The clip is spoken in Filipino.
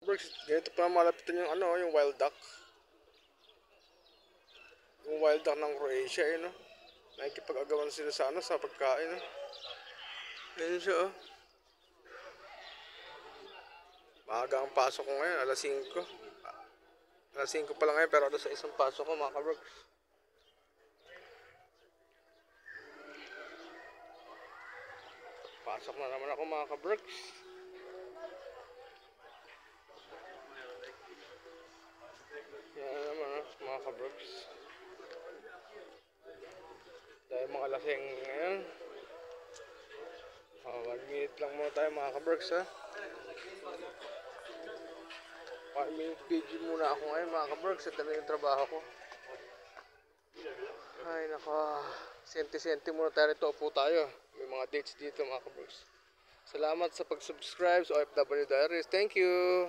Brooks, ganito pa malapitan yung ano, yung wild duck. Yung wild duck ng Croatia, eh, no? Nakikipag-agawan sila sa ano, sa pagkain, no? Ganyan siya, oh. Maaga ang pasok ko ngayon, alas 5. Alas 5 pa lang ngayon, pero alas 6 ang pasok ko, mga ka-Brooks. Pasok na naman ako, mga ka-Brooks. Yan naman, mga ka-Brooks. Dahil mga lasing ngayon. 1 minute lang muna tayo, mga ka-Brooks, ha. 1 minute video muna ako ngayon, mga ka-Brooks. At na yung trabaho ko. Ay, naka. Senti-senti muna tayo rito. Upo tayo. May mga dates dito, mga ka-Brooks. Salamat sa pag-subscribe sa OFW Diaries. Thank you!